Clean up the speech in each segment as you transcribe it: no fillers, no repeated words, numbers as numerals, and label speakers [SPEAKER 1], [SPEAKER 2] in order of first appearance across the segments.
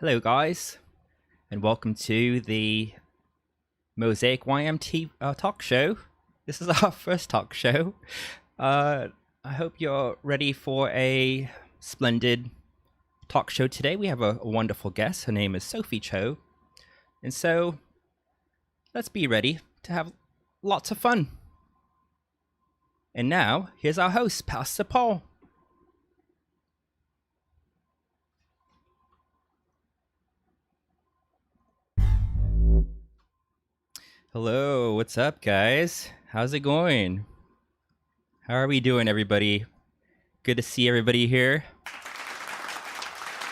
[SPEAKER 1] Hello, guys, and welcome to the Mosaic YMT talk show. This is our first talk show. I hope you're ready for a splendid talk show today. We have a wonderful guest. Her name is Sophie Choe. And so, let's be ready to have lots of fun. And now, here's our host, Pastor Paul. Hello, what's up, guys? How's it going? How are we doing, everybody? Good to see everybody here.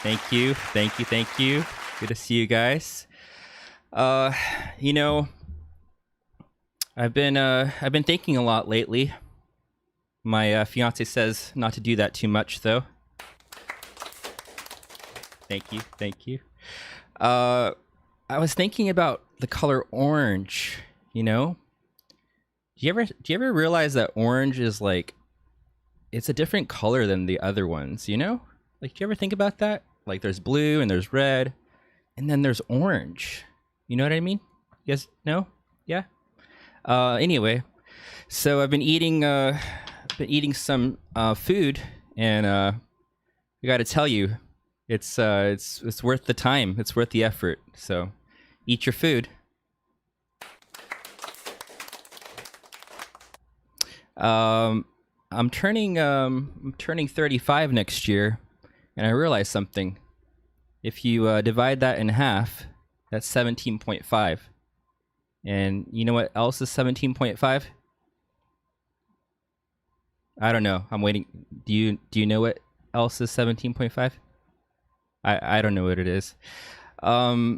[SPEAKER 1] Thank you. Good to see you guys. I've been thinking a lot lately. My fiance says not to do that too much, though. Thank you. I was thinking about the color orange. Do you ever realize that orange is like, it's a different color than the other ones? Like, do you ever think about that? Like, there's blue and there's red, and then there's orange. You know what I mean? You guys know? Yeah. Anyway, so I've been eating some food, and I got to tell you, it's worth the time. It's worth the effort. So, eat your food. I'm turning 35 next year, and I realized something. If you divide that in half, that's 17.5. And you know what else is 17.5? I don't know. I'm waiting. Do you know what else is 17.5? I don't know what it is. I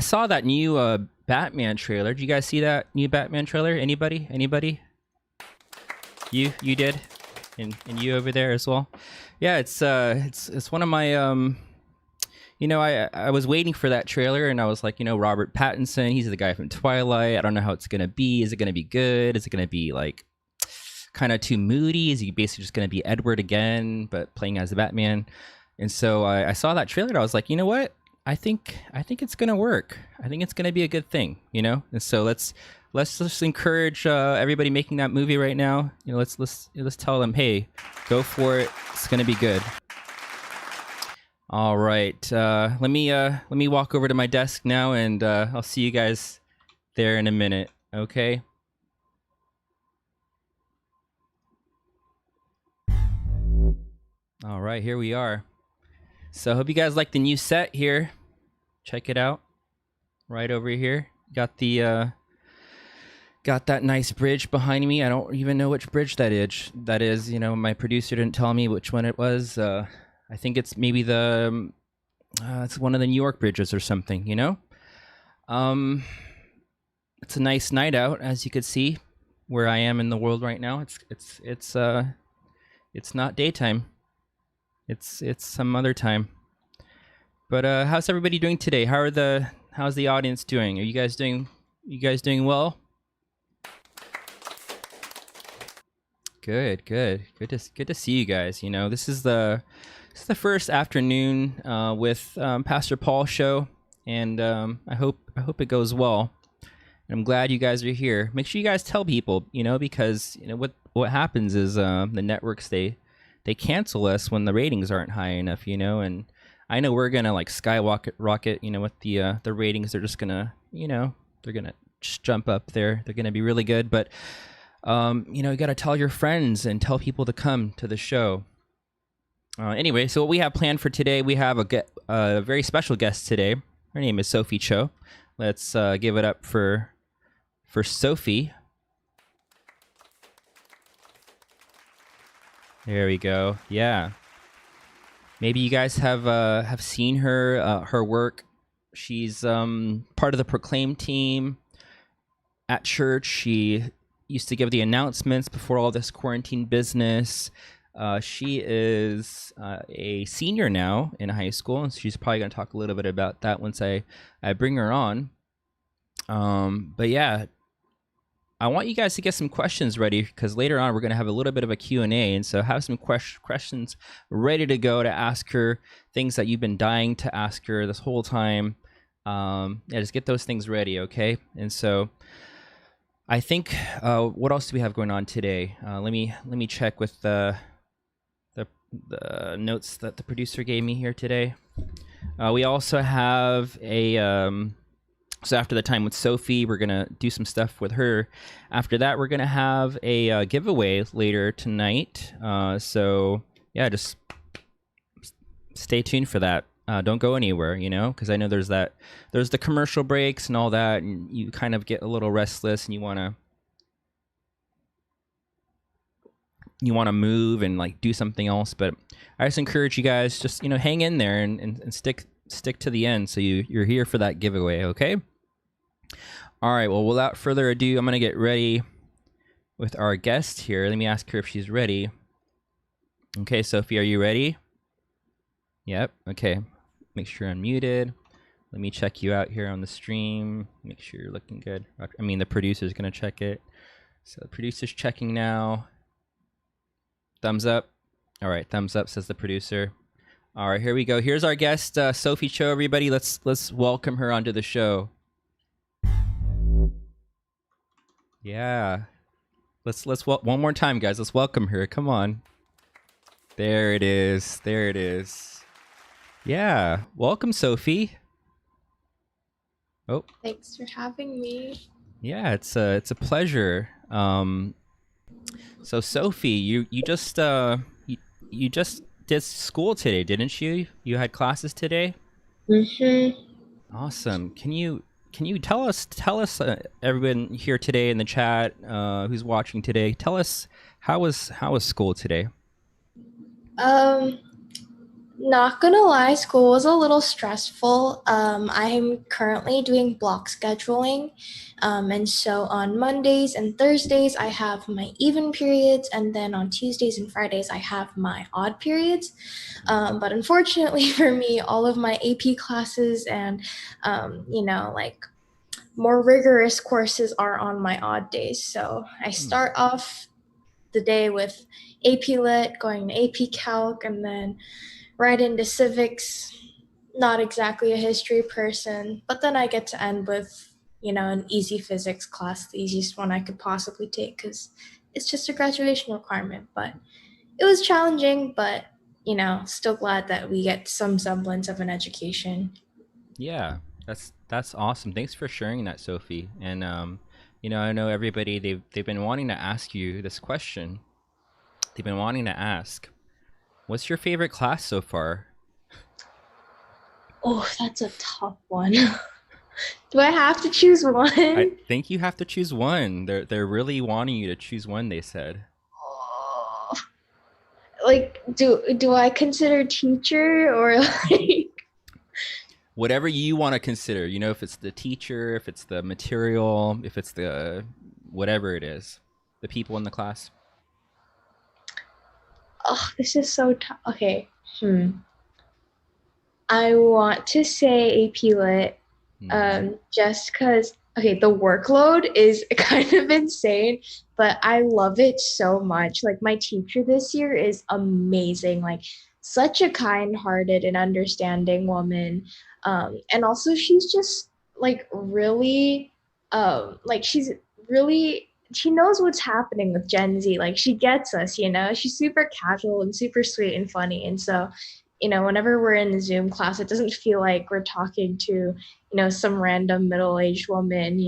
[SPEAKER 1] saw that new Batman trailer. Did you guys see that new Batman trailer? Anybody? You did, and you over there as well. Yeah, it's one of my I was waiting for that trailer, and I was like, Robert Pattinson, he's the guy from Twilight. I don't know how it's gonna be. Is it gonna be good? Is it gonna be like kind of too moody? Is he basically just gonna be Edward again, but playing as the Batman? And so I saw that trailer, and I was like, you know what? I think it's gonna work. I think it's gonna be a good thing, And so let's just encourage everybody making that movie right now. Let's tell them, hey, go for it. It's gonna be good. All right. Let me walk over to my desk now, and I'll see you guys there in a minute. Okay. All right, here we are. So I hope you guys like the new set here. Check it out. Right over here. Got the got that nice bridge behind me. I don't even know which bridge that is. My producer didn't tell me which one it was. I think it's maybe it's one of the New York bridges or something, It's a nice night out, as you could see where I am in the world right now. It's not daytime. It's some other time. But how's everybody doing today? How's the audience doing? Are you guys doing well? Good to see you guys. This is the first afternoon with Pastor Paul's show, and I hope it goes well. And I'm glad you guys are here. Make sure you guys tell people, because what happens is the networks they cancel us when the ratings aren't high enough, and I know we're gonna like skyrocket, with the ratings. They're just gonna, they're gonna just jump up there. They're gonna be really good. But you gotta tell your friends and tell people to come to the show. Anyway, so what we have planned for today, we have a very special guest today. Her name is Sophie Choe. Let's give it up for Sophie. There we go. Yeah. Maybe you guys have seen her work. She's part of the Proclaim team at church. She used to give the announcements before all this quarantine business. She is a senior now in high school, and she's probably going to talk a little bit about that once I bring her on. But yeah, I want you guys to get some questions ready because later on we're going to have a little bit of a Q&A. And so have some questions ready to go to ask her, things that you've been dying to ask her this whole time. Yeah, just get those things ready, okay? And so I think what else do we have going on today? Let me check with the notes that the producer gave me here today. We also have a so after the time with Sophie, we're gonna do some stuff with her. After that, we're gonna have a giveaway later tonight. So yeah, just stay tuned for that. Don't go anywhere, because I know there's the commercial breaks and all that, and you kind of get a little restless and you wanna move and like do something else. But I just encourage you guys just hang in there and stick to the end, so you're here for that giveaway. Okay. All right, well, without further ado, I'm gonna get ready with our guest here. Let me ask her if she's ready. Okay, Sophie, are you ready? Yep. Okay, make sure I'm muted. Let me check you out here on the stream, make sure you're looking good. I mean, the producer's gonna check it. So the producer's checking now. Thumbs up. All right, thumbs up, says the producer. All right, here we go. Here's our guest, Sophie Choe. Everybody, let's welcome her onto the show. Yeah, let's one more time, guys. Let's welcome her. Come on. There it is. There it is. Yeah, welcome, Sophie. Oh,
[SPEAKER 2] thanks for having me.
[SPEAKER 1] Yeah, it's a pleasure. So Sophie, you just you just did school today, didn't you? You had classes today?
[SPEAKER 2] Mm-hmm.
[SPEAKER 1] Awesome. Can you tell us everyone here today in the chat who's watching today, tell us how was school today?
[SPEAKER 2] Not gonna lie, school was a little stressful. I'm currently doing block scheduling. And so on Mondays and Thursdays, I have my even periods, and then on Tuesdays and Fridays, I have my odd periods. But unfortunately for me, all of my AP classes and, like more rigorous courses are on my odd days. So I start off the day with AP Lit, going to AP Calc, and then right into civics. Not exactly a history person, but then I get to end with, an easy physics class, the easiest one I could possibly take because it's just a graduation requirement. But it was challenging, but, still glad that we get some semblance of an education.
[SPEAKER 1] Yeah, that's awesome. Thanks for sharing that, Sophie. And I know everybody they've been wanting to ask you this question. They've been wanting to ask, what's your favorite class so far?
[SPEAKER 2] Oh, that's a tough one. Do I have to choose one?
[SPEAKER 1] I think you have to choose one. They're really wanting you to choose one, they said.
[SPEAKER 2] Oh, like, do I consider teacher or like
[SPEAKER 1] Whatever you want to consider, if it's the teacher, if it's the material, if it's the whatever it is, the people in the class.
[SPEAKER 2] oh, this is so tough. Okay. I want to say AP Lit, just because, okay, the workload is kind of insane, but I love it so much. Like, my teacher this year is amazing. Like, such a kind-hearted and understanding woman. And also, she's just, like, really, she's really, she knows what's happening with Gen Z. Like, she gets us, She's super casual and super sweet and funny. And so, whenever we're in the Zoom class, it doesn't feel like we're talking to, some random middle-aged woman,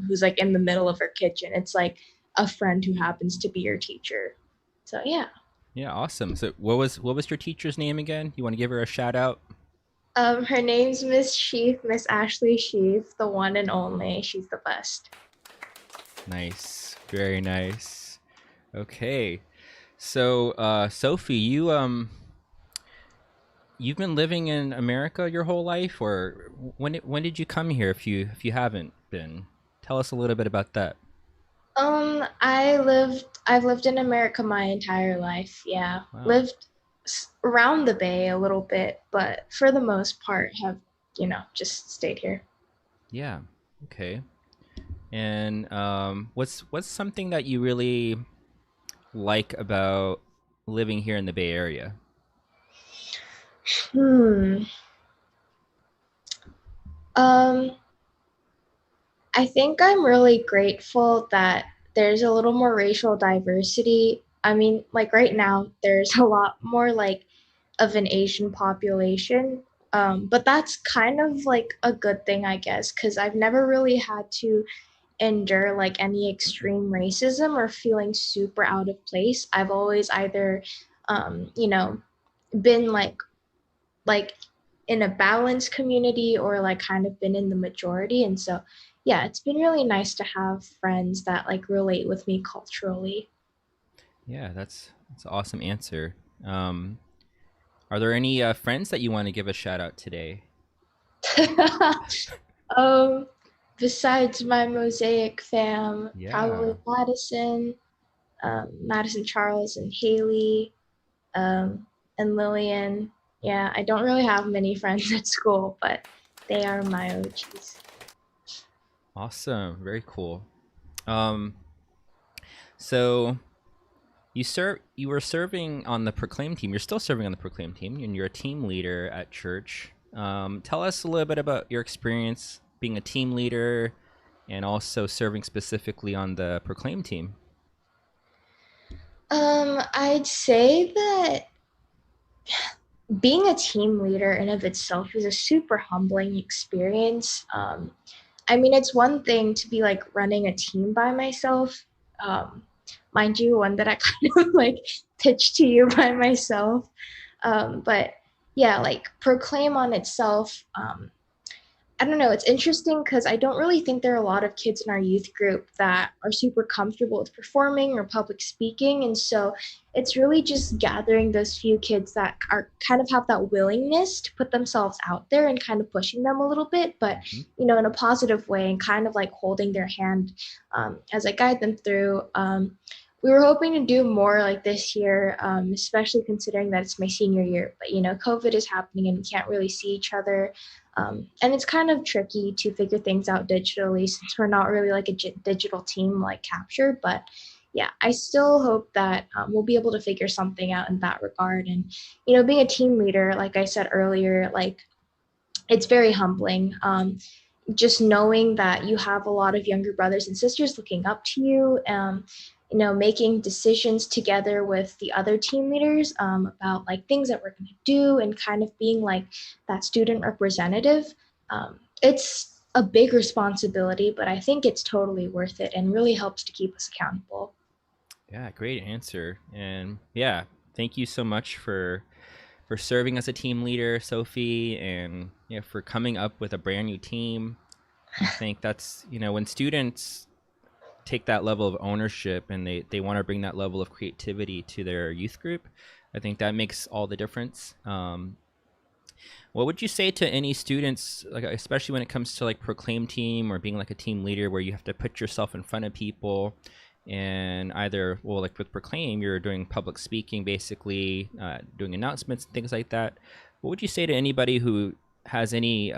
[SPEAKER 2] who's like in the middle of her kitchen. It's like a friend who happens to be your teacher. So yeah.
[SPEAKER 1] Yeah, awesome. So what was your teacher's name again? You want to give her a shout out?
[SPEAKER 2] Her name's Miss Sheaf, Miss Ashley Sheaf, the one and only. She's the best.
[SPEAKER 1] Nice. Very nice. Okay. So Sophie, you've been living in America your whole life, or when did you come here? If you haven't been, tell us a little bit about that.
[SPEAKER 2] I've lived in America my entire life. Yeah.
[SPEAKER 1] Wow.
[SPEAKER 2] Lived around the Bay a little bit, but for the most part have, just stayed here.
[SPEAKER 1] Yeah. Okay. And what's something that you really like about living here in the Bay Area?
[SPEAKER 2] Hmm. Um, I think I'm really grateful that there's a little more racial diversity. I mean, like right now, there's a lot more like of an Asian population. But that's kind of like a good thing, I guess, because I've never really had to endure like any extreme racism or feeling super out of place. I've always either, you know, been like in a balanced community or like kind of been in the majority. And so, yeah, it's been really nice to have friends that like relate with me culturally.
[SPEAKER 1] Yeah, that's an awesome answer. Um, are there any friends that you want to give a shout out today?
[SPEAKER 2] um, Besides my Mosaic fam,
[SPEAKER 1] Yeah,
[SPEAKER 2] probably Madison Charles and Haley, and Lillian. Yeah, I don't really have many friends at school, but they are my OGs.
[SPEAKER 1] awesome, very cool. Um, so you were serving on the Proclaim team. You're still serving on the Proclaim team, and you're a team leader at church. Tell us a little bit about your experience being a team leader and also serving specifically on the Proclaim team.
[SPEAKER 2] I'd say that being a team leader in of itself is a super humbling experience. I mean, it's one thing to be like running a team by myself. Um, Mind you, one that I kind of like pitched to you by myself. But yeah, like Proclaim on itself, I don't know. It's interesting because I don't really think there are a lot of kids in our youth group that are super comfortable with performing or public speaking. And so it's really just gathering those few kids that are kind of have that willingness to put themselves out there and kind of pushing them a little bit, but,
[SPEAKER 1] Hmm.
[SPEAKER 2] in a positive way and kind of like holding their hand as I guide them through. We were hoping to do more like this year, especially considering that it's my senior year. But, COVID is happening and we can't really see each other, and it's kind of tricky to figure things out digitally since we're not really like a digital team like Capture. But yeah, I still hope that we'll be able to figure something out in that regard. And, being a team leader, like I said earlier, like it's very humbling. Just knowing that you have a lot of younger brothers and sisters looking up to you, making decisions together with the other team leaders about like things that we're going to do and kind of being like that student representative. It's a big responsibility, but I think it's totally worth it and really helps to keep us accountable.
[SPEAKER 1] Yeah, great answer. And yeah, thank you so much for serving as a team leader, Sophie, and yeah, for coming up with a brand new team. I think that's when students take that level of ownership and they want to bring that level of creativity to their youth group. I think that makes all the difference. What would you say to any students, like especially when it comes to like Proclaim team or being like a team leader, where you have to put yourself in front of people, and either well, like with Proclaim, you're doing public speaking, basically doing announcements and things like that. What would you say to anybody who has any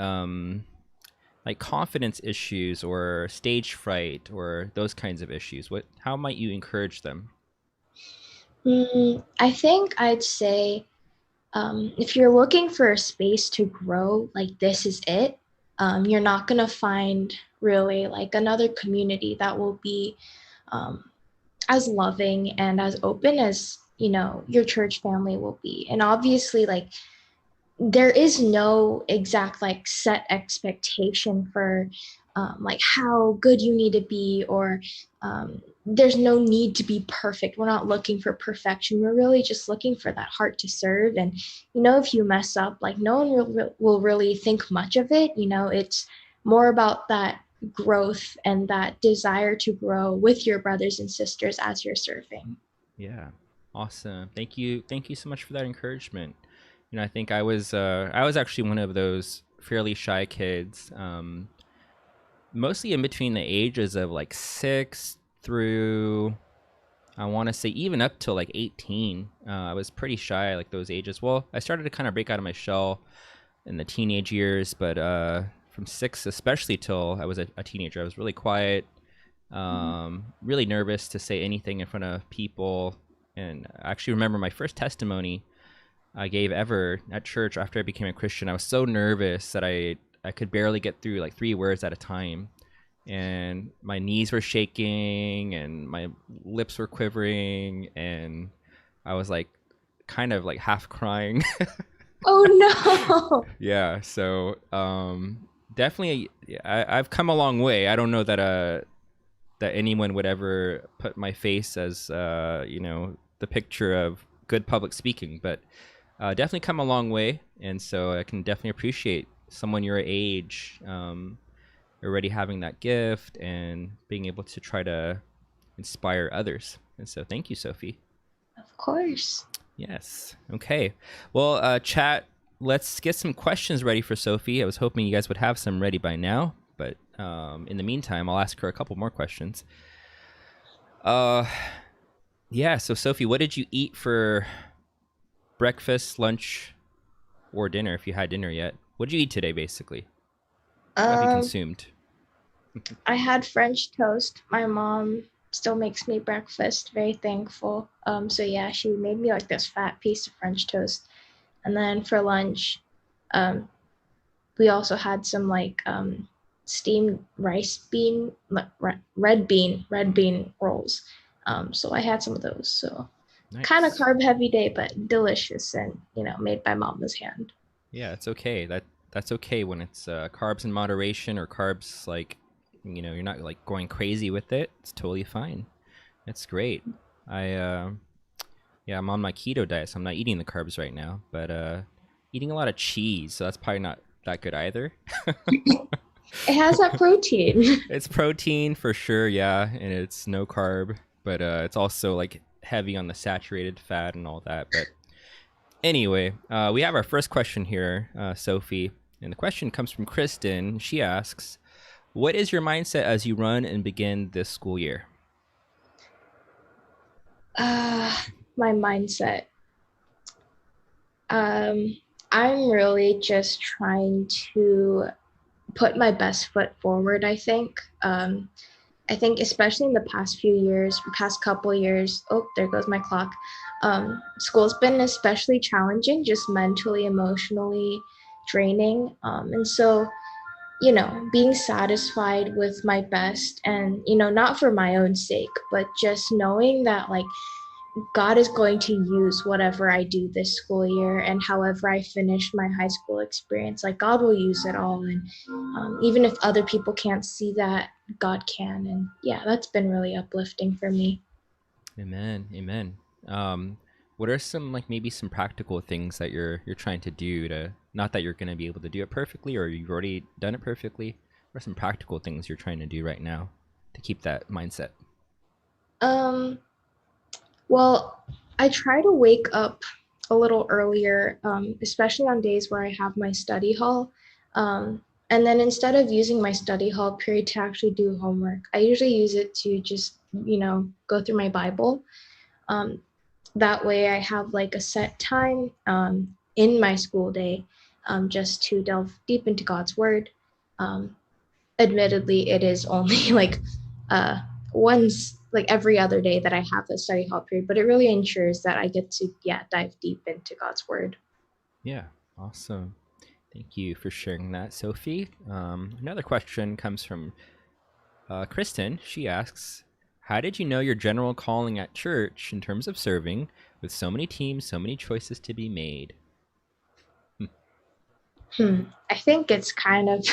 [SPEAKER 1] like confidence issues or stage fright or those kinds of issues? How might you encourage them?
[SPEAKER 2] I think I'd say if you're looking for a space to grow, like this is it. You're not gonna find really like another community that will be um, as loving and as open as your church family will be. And obviously, like there is no exact like set expectation for like how good you need to be or there's no need to be perfect. We're not looking for perfection. We're really just looking for that heart to serve. And if you mess up, like no one will really think much of it. It's more about that growth and that desire to grow with your brothers and sisters as you're serving.
[SPEAKER 1] Yeah, awesome. Thank you so much for that encouragement. I think I was actually one of those fairly shy kids, mostly in between the ages of like 6 through, I want to say, even up to like 18. I was pretty shy like those ages. Well, I started to kind of break out of my shell in the teenage years, but from 6 especially till I was a teenager, I was really quiet. Really nervous to say anything in front of people. And I actually remember my first testimony I gave ever at church after I became a Christian. I was so nervous that I could barely get through like 3 words at a time, and my knees were shaking and my lips were quivering, and I was like kind of like half crying.
[SPEAKER 2] Oh no.
[SPEAKER 1] Yeah, so definitely I've come a long way. I don't know that anyone would ever put my face as the picture of good public speaking, but definitely come a long way, and so I can definitely appreciate someone your age already having that gift and being able to try to inspire others. And so, thank you, Sophie.
[SPEAKER 2] Of course.
[SPEAKER 1] Yes. Okay. Well, chat. Let's get some questions ready for Sophie. I was hoping you guys would have some ready by now, but in the meantime, I'll ask her a couple more questions. Uh, yeah. So, Sophie, what did you eat for breakfast, lunch, or dinner? If you had dinner yet, what did you eat today? Basically, what have you
[SPEAKER 2] Um,
[SPEAKER 1] consumed?
[SPEAKER 2] I had French toast. My mom still makes me breakfast. Very thankful. So yeah, she made me like this fat piece of French toast. And then for lunch, um, we also had some like steamed rice bean, red bean rolls. So I had some of those. So kind of
[SPEAKER 1] Nice.
[SPEAKER 2] carb heavy day, but delicious and made by mama's hand.
[SPEAKER 1] Yeah, it's okay. That's okay when it's carbs in moderation, or carbs like you're not like going crazy with it. It's totally fine. That's great. I yeah, I'm on my keto diet, so I'm not eating the carbs right now, but eating a lot of cheese, so that's probably not that good either.
[SPEAKER 2] It has that protein.
[SPEAKER 1] It's protein for sure, yeah, and it's no carb, but it's also like heavy on the saturated fat and all that. But anyway, we have our first question here, Sophie, and the question comes from Kristen. She asks, "What is your mindset as you run and begin this school year?"
[SPEAKER 2] uh, my mindset. Um, I'm really just trying to put my best foot forward, I think. I think especially in the past few years, past couple years, oh, there goes my clock. School's been especially challenging, just mentally, emotionally draining. And so, being satisfied with my best and, not for my own sake, but just knowing that like God is going to use whatever I do this school year and however I finish my high school experience. Like, God will use it all. And even if other people can't see that, God can. And yeah, that's been really uplifting for me.
[SPEAKER 1] Amen. Amen. What are some like maybe some practical things that you're trying to do to, not that you're going to be able to do it perfectly or you've already done it perfectly? What are some practical things you're trying to do right now to keep that mindset?
[SPEAKER 2] Um, well, I try to wake up a little earlier, especially on days where I have my study hall. And then instead of using my study hall period to actually do homework, I usually use it to just, go through my Bible. Um, that way I have like a set time in my school day just to delve deep into God's word. Um, Admittedly, it is only like uh, once, like every other day that I have a study hall period, but it really ensures that I get to, yeah, dive deep into God's word.
[SPEAKER 1] Yeah, awesome. Thank you for sharing that, Sophie. Another question comes from Kristen. She asks, "How did you know your general calling at church in terms of serving, with so many teams, so many choices to be made?"
[SPEAKER 2] I think it's kind of,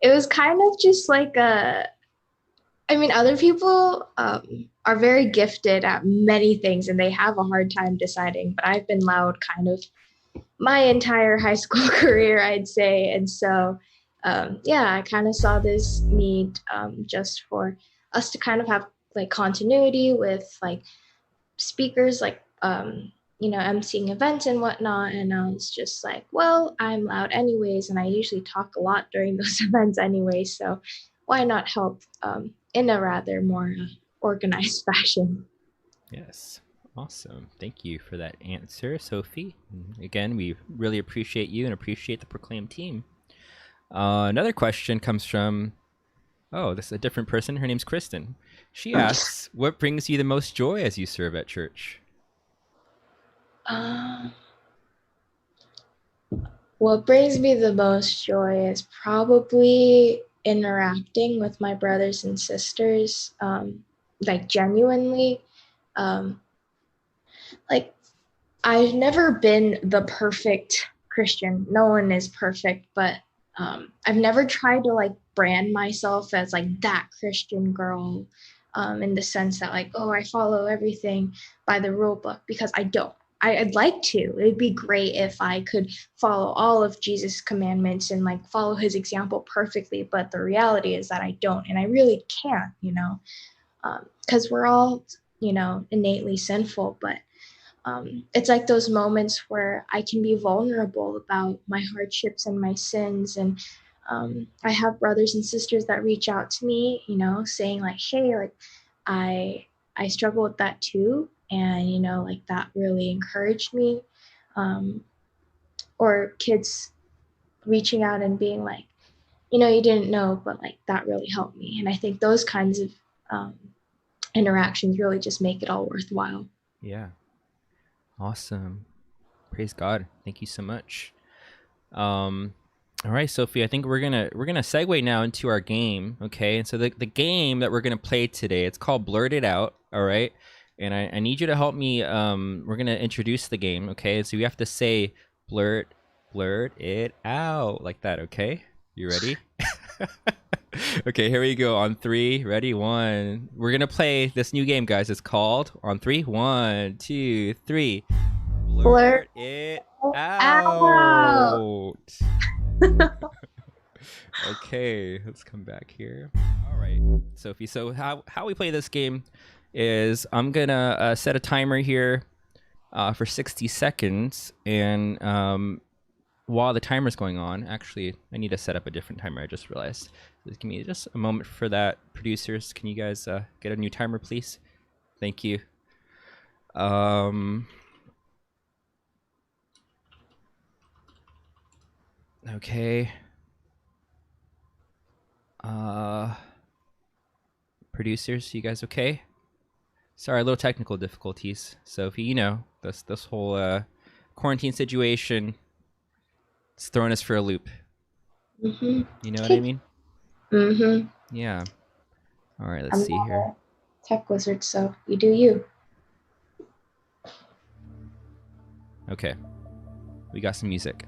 [SPEAKER 2] it was kind of just like I mean, other people are very gifted at many things and they have a hard time deciding, but I've been loud kind of my entire high school career, I'd say. And so, yeah, I kind of saw this need just for us to kind of have like continuity with like speakers, like, emceeing events and whatnot. And I was just like, well, I'm loud anyways. And I usually talk a lot during those events anyway. So why not help in a rather more organized fashion?
[SPEAKER 1] Yes. Awesome. Thank you for that answer, Sophie. Again, we really appreciate you and appreciate the Proclaim team. Another question comes from Oh, this is a different person. Her name's Kristen. She asks, "What brings you the most joy as you serve at church?"
[SPEAKER 2] Uh, what brings me the most joy is probably interacting with my brothers and sisters, like genuinely. Um, like I've never been the perfect Christian. No one is perfect, but I've never tried to like brand myself as like that Christian girl, in the sense that like, oh, I follow everything by the rule book, because I don't. I'd like to. It'd be great if I could follow all of Jesus' commandments and like follow his example perfectly. But the reality is that I don't, and I really can't, because we're all, innately sinful. But it's like those moments where I can be vulnerable about my hardships and my sins. And I have brothers and sisters that reach out to me, saying like, hey, like I struggle with that too. And, like that really encouraged me. Um, or kids reaching out and being like, you didn't know, but like that really helped me. And I think those kinds of um, interactions really just make it all worthwhile.
[SPEAKER 1] Yeah. Awesome. Praise God. Thank you so much. All right, Sophie, I think we're gonna segue now into our game. Okay. And so the game that we're gonna play today, it's called Blurt It Out. All right. And I need you to help me. We're gonna introduce the game. Okay. So you have to say blurt it out like that. Okay. You ready? Okay, here we go. On three, ready, one. We're gonna play this new game, guys. It's called on three. One, two, three.
[SPEAKER 2] Blurt
[SPEAKER 1] Blurt it
[SPEAKER 2] out.
[SPEAKER 1] out. Okay, let's come back here. All right, Sophie. So how we play this game is I'm gonna set a timer here for 60 seconds, and while the timer's going on, actually, I need to set up a different timer. I just realized. Just give me just a moment for that. Producers, can you guys get a new timer, please? Thank you. Okay. Producers, you guys okay? Sorry, a little technical difficulties. Sophie, this whole quarantine situation, it's throwing us for a loop.
[SPEAKER 2] Mm-hmm.
[SPEAKER 1] You know what I mean?
[SPEAKER 2] Mm-hmm.
[SPEAKER 1] Yeah. All right, let's
[SPEAKER 2] I'm
[SPEAKER 1] see
[SPEAKER 2] not
[SPEAKER 1] here.
[SPEAKER 2] a tech wizard, so you do you.
[SPEAKER 1] Okay. We got some music.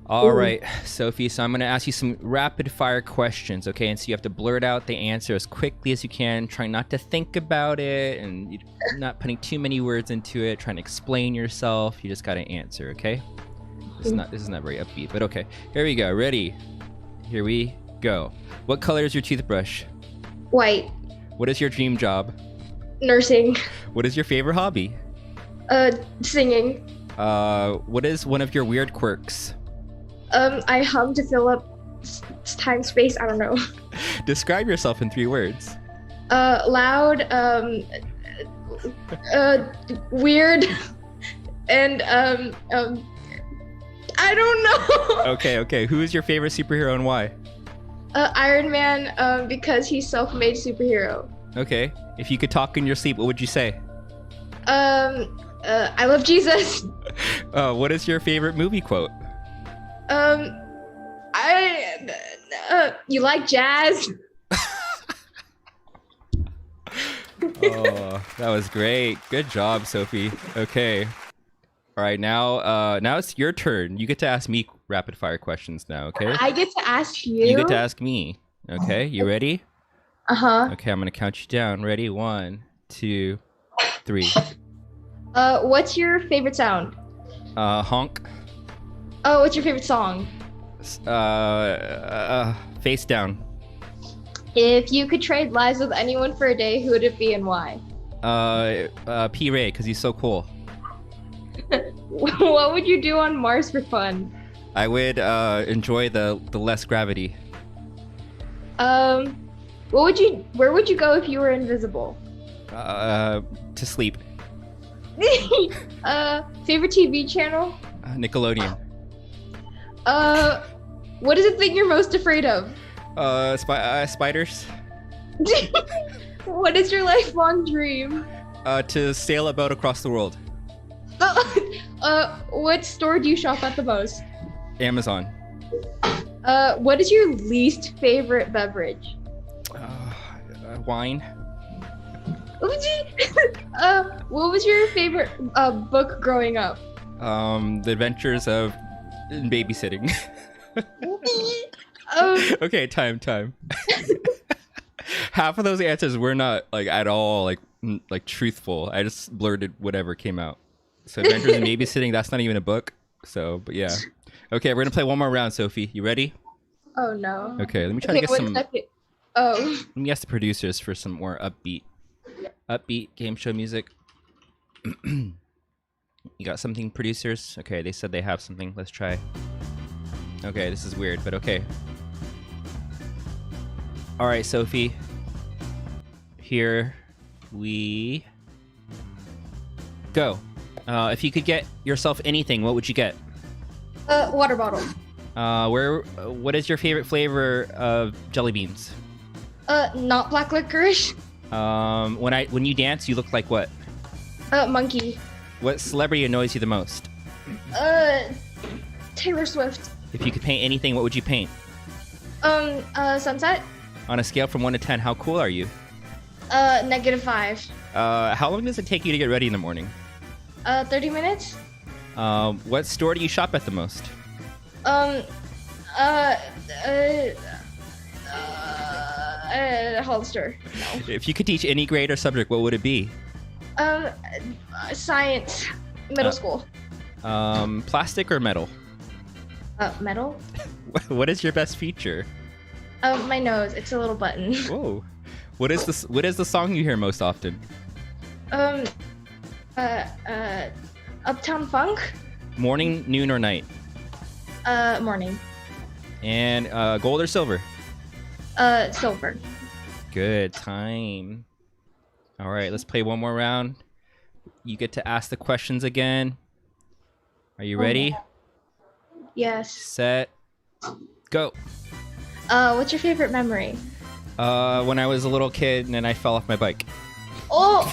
[SPEAKER 1] All right, Sophie, so I'm going to ask you some rapid fire questions, okay? And so you have to blurt out the answer as quickly as you can, trying not to think about it and not putting too many words into it, trying to explain yourself. You just got to answer, okay? This is not very upbeat, but okay. Here we go. Ready? Here we go. What color is your toothbrush?
[SPEAKER 2] White.
[SPEAKER 1] What is your dream job?
[SPEAKER 2] Nursing.
[SPEAKER 1] What is your favorite hobby?
[SPEAKER 2] Singing.
[SPEAKER 1] What is one of your weird quirks?
[SPEAKER 2] I hum to fill up time space. I don't know.
[SPEAKER 1] Describe yourself in 3 words.
[SPEAKER 2] Loud. Weird. And I don't know.
[SPEAKER 1] Okay. Who is your favorite superhero and why?
[SPEAKER 2] Iron Man. Because he's self-made superhero.
[SPEAKER 1] Okay. If you could talk in your sleep, what would you say?
[SPEAKER 2] I love Jesus.
[SPEAKER 1] What is your favorite movie quote?
[SPEAKER 2] You like jazz?
[SPEAKER 1] Oh, that was great. Good job, Sophie. Okay. All right, now it's your turn. You get to ask me rapid fire questions now, okay?
[SPEAKER 2] I get to ask you?
[SPEAKER 1] You get to ask me. Okay, you ready?
[SPEAKER 2] Uh-huh.
[SPEAKER 1] Okay, I'm gonna count you down. Ready? 1, 2, 3.
[SPEAKER 2] What's your favorite sound?
[SPEAKER 1] Honk.
[SPEAKER 2] Oh, what's your favorite song?
[SPEAKER 1] Face down.
[SPEAKER 2] If you could trade lives with anyone for a day, who would it be and why?
[SPEAKER 1] P. Ray, because he's so cool.
[SPEAKER 2] What would you do on Mars for fun?
[SPEAKER 1] I would enjoy the less gravity.
[SPEAKER 2] Where would you go if you were invisible?
[SPEAKER 1] To sleep.
[SPEAKER 2] Favorite TV channel?
[SPEAKER 1] Nickelodeon.
[SPEAKER 2] What is the thing you're most afraid of?
[SPEAKER 1] Spiders.
[SPEAKER 3] What is your lifelong dream?
[SPEAKER 1] To sail a boat across the world.
[SPEAKER 3] What store do you shop at the most?
[SPEAKER 1] Amazon.
[SPEAKER 3] What is your least favorite beverage?
[SPEAKER 1] Wine.
[SPEAKER 3] What was your favorite book growing up?
[SPEAKER 1] The Adventures of Babysitting. Okay, time. Half of those answers were not like at all like truthful. I just blurted whatever came out. So Adventures in Babysitting, that's not even a book. So, but yeah. Okay, we're gonna play one more round, Sophie. You ready?
[SPEAKER 3] Oh no.
[SPEAKER 1] Okay, let me try to get some.
[SPEAKER 3] Second. Oh.
[SPEAKER 1] Let me ask the producers for some more upbeat game show music. You got something, producers? Okay, they said they have something. Let's try. Okay, this is weird, but okay. All right, Sophie. Here we go. If you could get yourself anything, what would you get?
[SPEAKER 3] Water bottle.
[SPEAKER 1] What is your favorite flavor of jelly beans?
[SPEAKER 3] Not black licorice.
[SPEAKER 1] When you dance, you look like what?
[SPEAKER 3] Monkey.
[SPEAKER 1] What celebrity annoys you the most?
[SPEAKER 3] Taylor Swift.
[SPEAKER 1] If you could paint anything, what would you paint?
[SPEAKER 3] Sunset.
[SPEAKER 1] On a scale from 1 to 10, how cool are you?
[SPEAKER 3] -5.
[SPEAKER 1] How long does it take you to get ready in the morning?
[SPEAKER 3] 30 minutes.
[SPEAKER 1] What store do you shop at the most?
[SPEAKER 3] Hollister. No.
[SPEAKER 1] If you could teach any grade or subject, what would it be?
[SPEAKER 3] Science. Middle school.
[SPEAKER 1] Plastic or metal?
[SPEAKER 3] Metal.
[SPEAKER 1] What is your best feature?
[SPEAKER 3] My nose. It's a little button.
[SPEAKER 1] Whoa. What is the song you hear most often?
[SPEAKER 3] Uptown Funk.
[SPEAKER 1] Morning, noon, or night?
[SPEAKER 3] Morning.
[SPEAKER 1] And gold or silver?
[SPEAKER 3] Silver.
[SPEAKER 1] Good time. All right, let's play one more round. You get to ask the questions again. Are you ready?
[SPEAKER 3] Yes.
[SPEAKER 1] Set. Go.
[SPEAKER 3] What's your favorite memory?
[SPEAKER 1] When I was a little kid and then I fell off my bike.
[SPEAKER 3] Oh,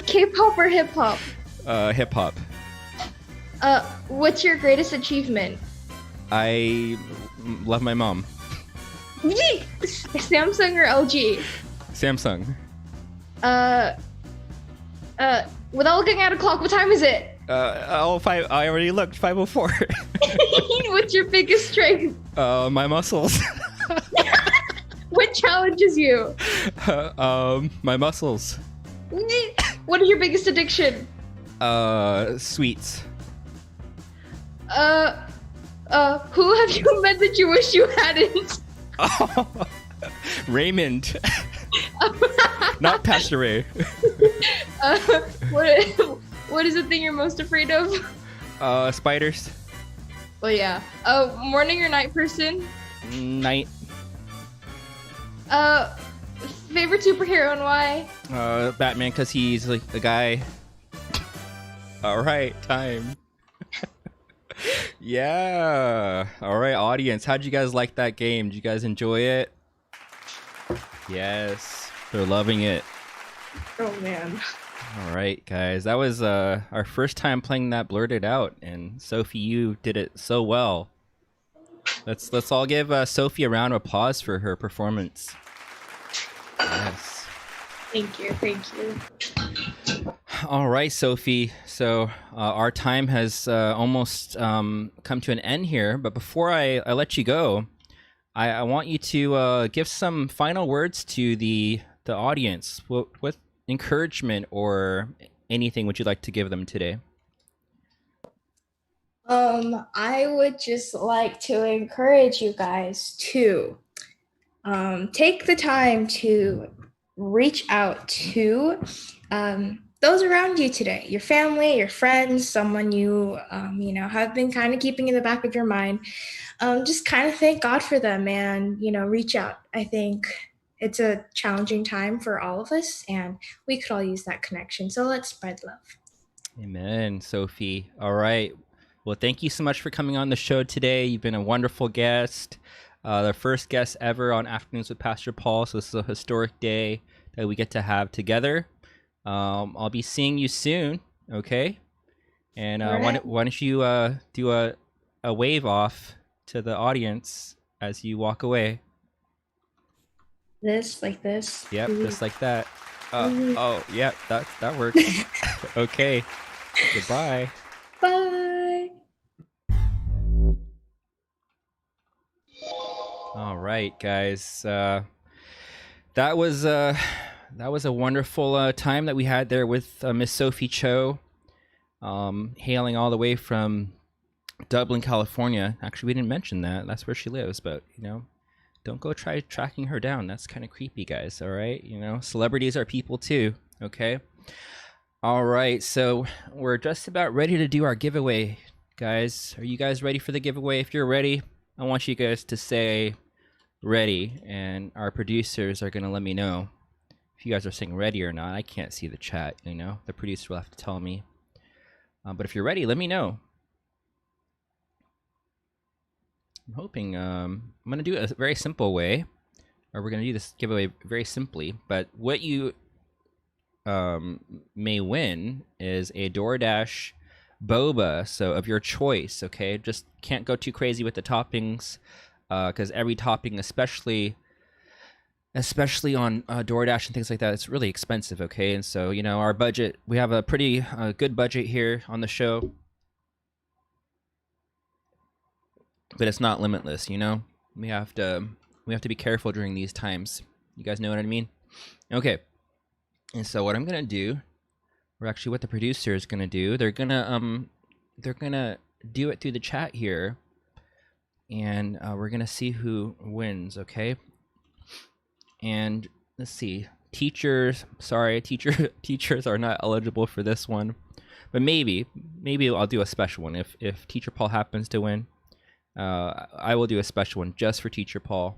[SPEAKER 3] K-pop or hip-hop?
[SPEAKER 1] Hip hop.
[SPEAKER 3] What's your greatest achievement?
[SPEAKER 1] I love my mom.
[SPEAKER 3] Samsung or LG?
[SPEAKER 1] Samsung.
[SPEAKER 3] Without looking at a clock, what time is it?
[SPEAKER 1] I already looked. 5:04.
[SPEAKER 3] What's your biggest strength?
[SPEAKER 1] My muscles.
[SPEAKER 3] What challenges you?
[SPEAKER 1] My muscles.
[SPEAKER 3] What is your biggest addiction?
[SPEAKER 1] Sweets.
[SPEAKER 3] Who have you met that you wish you hadn't?
[SPEAKER 1] Oh, Raymond. Not Pastor Ray.
[SPEAKER 3] What is the thing you're most afraid of?
[SPEAKER 1] Spiders.
[SPEAKER 3] Well, yeah. Morning or night person?
[SPEAKER 1] Night.
[SPEAKER 3] Favorite superhero and why?
[SPEAKER 1] Batman, because he's like the guy. All right, time. Yeah. All right, audience. How'd you guys like that game? Did you guys enjoy it? Yes. They're loving it.
[SPEAKER 3] Oh, man.
[SPEAKER 1] All right, guys. That was our first time playing that Blurted Out, and Sophie, you did it so well. Let's all give Sophie a round of applause for her performance. Yes.
[SPEAKER 3] Thank you.
[SPEAKER 1] All right, Sophie. So our time has almost come to an end here. But before I let you go, I want you to give some final words to the audience. What encouragement or anything would you like to give them today?
[SPEAKER 2] I would just like to encourage you guys to take the time to reach out to those around you today, your family, your friends, someone you have been kind of keeping in the back of your mind. Just kind of thank God for them and reach out. I think it's a challenging time for all of us, and we could all use that connection. So let's spread love.
[SPEAKER 1] Amen, Sophie. All right. Well, thank you so much for coming on the show today. You've been a wonderful guest. The first guest ever on Afternoons with Pastor Paul. So this is a historic day that we get to have together. I'll be seeing you soon, okay? And why don't you do a wave off to the audience as you walk away?
[SPEAKER 2] This, like this.
[SPEAKER 1] Yep, just like that. Oh, yeah, that works. Okay, goodbye.
[SPEAKER 2] Bye.
[SPEAKER 1] All right, guys. That was a wonderful time that we had there with Miss Sophie Choe, hailing all the way from Dublin, California. Actually, we didn't mention that. That's where she lives, but don't go try tracking her down. That's kind of creepy, guys. All right, celebrities are people too. Okay. All right, so we're just about ready to do our giveaway, guys. Are you guys ready for the giveaway? If you're ready, I want you guys to say ready, and our producers are gonna let me know if you guys are saying ready or not. I can't see the chat. The producer will have to tell me. But if you're ready, let me know. I'm hoping I'm gonna do it a very simple way, or we're gonna do this giveaway very simply. But what you may win is a DoorDash boba, so of your choice. Okay, just can't go too crazy with the toppings, because every topping, especially on DoorDash and things like that, it's really expensive. Okay, and so our budget, we have a pretty good budget here on the show, but it's not limitless. We have to be careful during these times. You guys know what I mean? Okay. And so what I'm gonna do, or actually what the producer is gonna do, they're gonna do it through the chat here, and we're gonna see who wins. Okay. And let's see, teachers are not eligible for this one, but maybe I'll do a special one if Teacher Paul happens to win. I will do a special one just for Teacher Paul,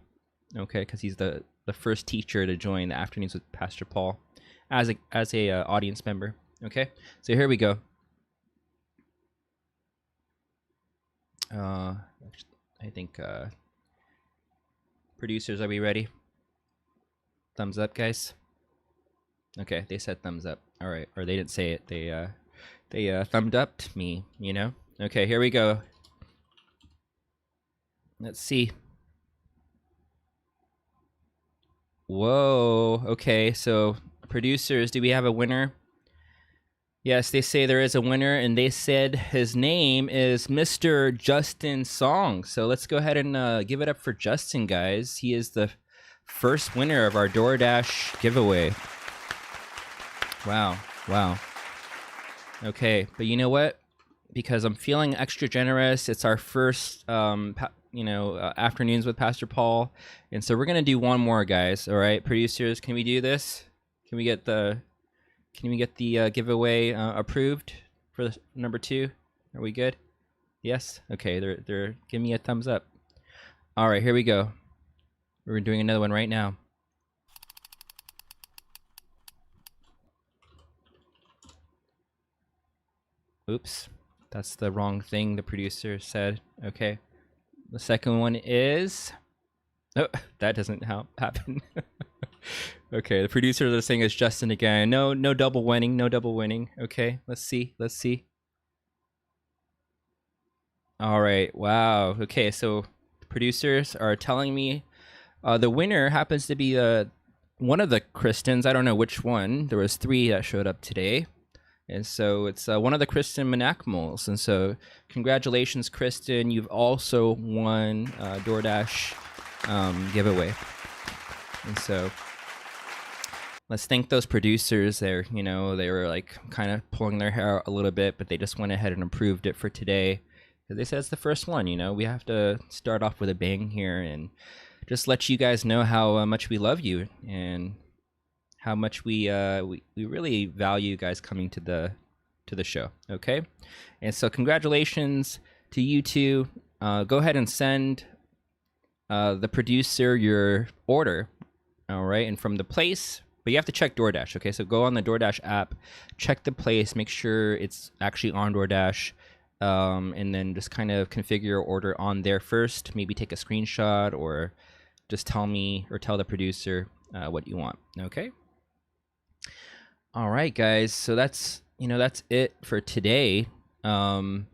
[SPEAKER 1] okay, because he's the first teacher to join the Afternoons with Pastor Paul as a audience member. Okay, so here we go. I think producers, are we ready? Thumbs up, guys. Okay, they said thumbs up. All right, or they didn't say it. They thumbed up me. Okay, here we go. Let's see. Whoa. Okay, so producers, do we have a winner? Yes, they say there is a winner, and they said his name is Mr. Justin Song. So let's go ahead and give it up for Justin, guys. He is the first winner of our DoorDash giveaway. Wow. Okay, but you know what? Because I'm feeling extra generous, it's our first Afternoons with Pastor Paul, and so we're gonna do one more, guys. All right, producers, can we do this? Can we get the giveaway approved for number 2? Are we good? Yes. Okay. They're giving me a thumbs up. All right, here we go. We're doing another one right now. Oops, that's the wrong thing the producer said. Okay. The second one is... Oh, that doesn't happen. Okay, the producers are saying it's Justin again. No double winning, Okay, let's see. All right, wow. Okay, so the producers are telling me the winner happens to be one of the Christians. I don't know which one. There was 3 that showed up today. And so it's one of the Kristen Manakmals. And so congratulations, Kristen. You've also won DoorDash giveaway. And so let's thank those producers there. They were like kind of pulling their hair out a little bit, but they just went ahead and approved it for today. They said it's the first one. We have to start off with a bang here and just let you guys know how much we love you and how much we really value you guys coming to the show. Okay, and so congratulations to you two. Go ahead and send the producer your order. All right, and from the place, but you have to check DoorDash. Okay, so go on the DoorDash app, check the place, make sure it's actually on DoorDash, and then just kind of configure your order on there first. Maybe take a screenshot or just tell me or tell the producer what you want. Okay. All right, guys. So that's it for today. You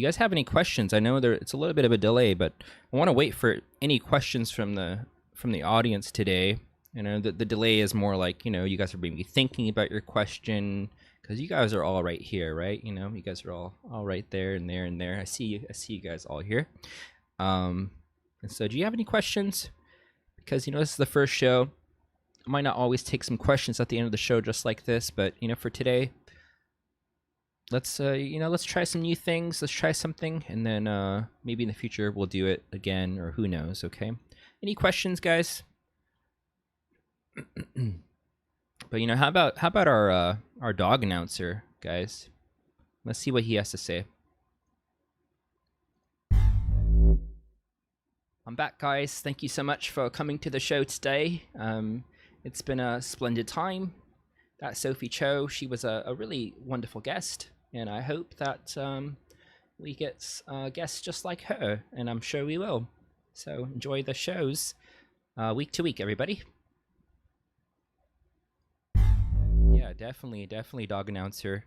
[SPEAKER 1] guys have any questions? I know it's a little bit of a delay, but I want to wait for any questions from the audience today. You know, the delay is more like, you guys are maybe thinking about your question, because you guys are all right here, right? You guys are all right there and there and there. I see you guys all here. And so do you have any questions? Because, this is the first show. I might not always take some questions at the end of the show just like this, but, for today, let's try some new things. Let's try something, and then maybe in the future we'll do it again, or who knows, okay? Any questions, guys? But how about our dog announcer, guys? Let's see what he has to say. I'm back, guys. Thank you so much for coming to the show today. It's been a splendid time. That's Sophie Choe. She was a really wonderful guest, and I hope that we get guests just like her, and I'm sure we will. So enjoy the shows week to week, everybody. Yeah, definitely, dog announcer.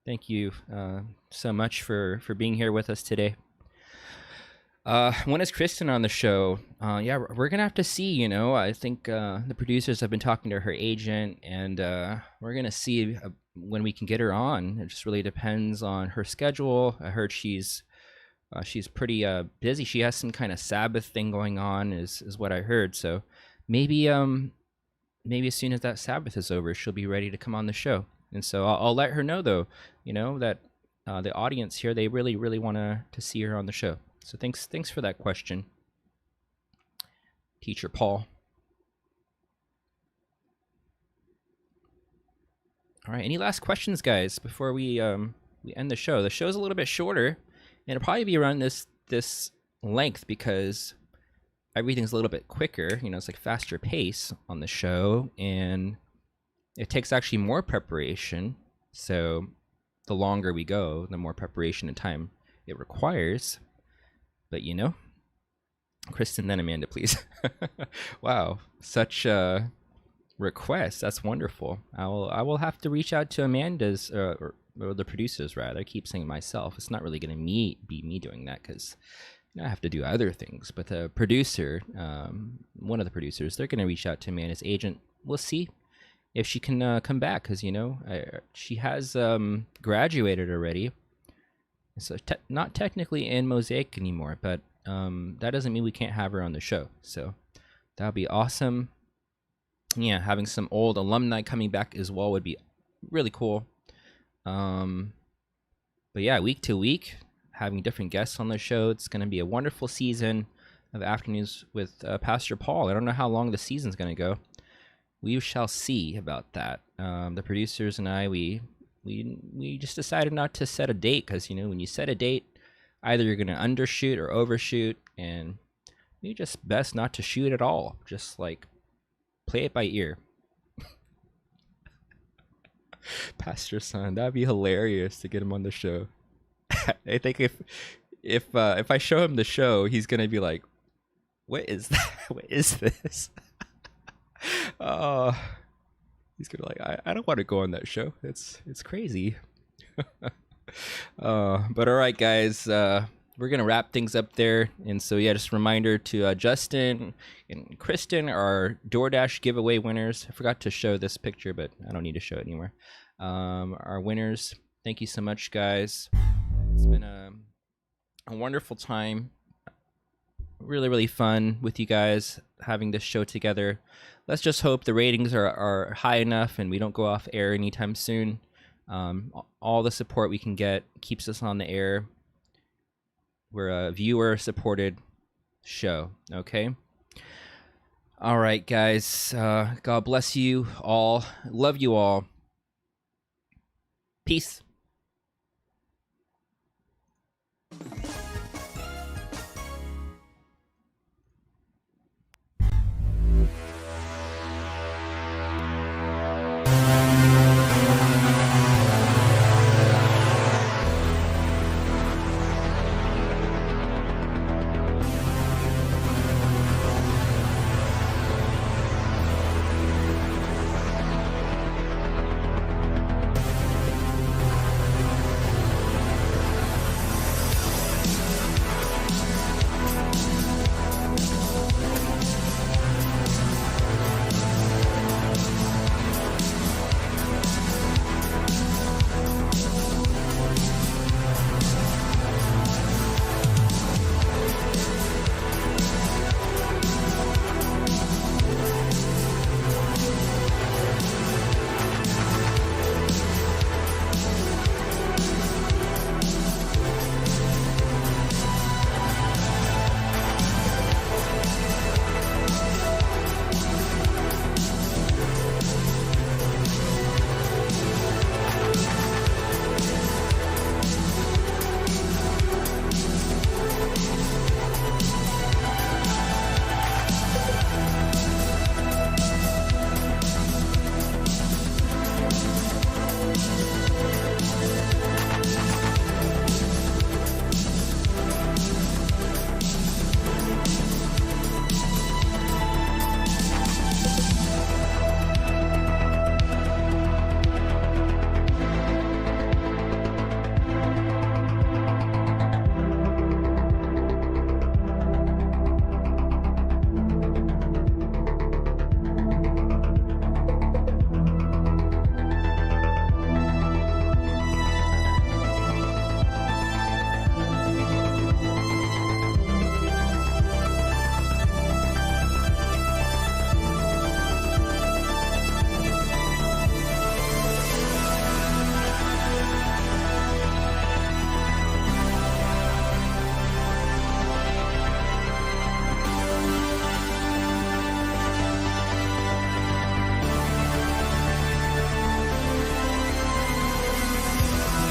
[SPEAKER 1] Thank you so much for being here with us today. When is Kristen on the show? Yeah, we're gonna have to see. I think the producers have been talking to her agent, and we're gonna see when we can get her on. It just really depends on her schedule. I heard she's pretty busy. She has some kind of Sabbath thing going on, is what I heard. So maybe as soon as that Sabbath is over, she'll be ready to come on the show. And so I'll let her know, though, that the audience here, they really, really want to see her on the show. So thanks for that question, Teacher Paul. All right, any last questions, guys, before we end the show? The show's a little bit shorter, and it'll probably be around this length because everything's a little bit quicker. It's like faster pace on the show, and it takes actually more preparation. So the longer we go, the more preparation and time it requires. But Kristen, then Amanda, please. Wow, such a request. That's wonderful. I will have to reach out to Amanda's or the producers, rather. I keep saying myself. It's not really going to be me doing that, because I have to do other things. But the producer, one of the producers, they're going to reach out to Amanda's agent. We'll see if she can come back, because she has graduated already. So not technically in Mosaic anymore, but that doesn't mean we can't have her on the show. So that would be awesome. Yeah, having some old alumni coming back as well would be really cool. But yeah, week to week, having different guests on the show. It's going to be a wonderful season of Afternoons with Pastor Paul. I don't know how long the season's going to go. We shall see about that. The producers and I, we just decided not to set a date, because when you set a date, either you're going to undershoot or overshoot, and you just best not to shoot at all. Just like play it by ear. Pastor's son, that'd be hilarious to get him on the show. I think if I show him the show, he's gonna be like, "What is that? What is this?" He's gonna be like, I don't want to go on that show. It's crazy. But all right, guys, we're gonna wrap things up there. And so yeah, just a reminder to Justin and Kristen, our DoorDash giveaway winners. I forgot to show this picture, but I don't need to show it anymore. Our winners. Thank you so much, guys. It's been a wonderful time. Really, really fun with you guys having this show together. Let's just hope the ratings are high enough and we don't go off air anytime soon. All the support we can get keeps us on the air. We're a viewer-supported show, okay? All right, guys. God bless you all. Love you all. Peace.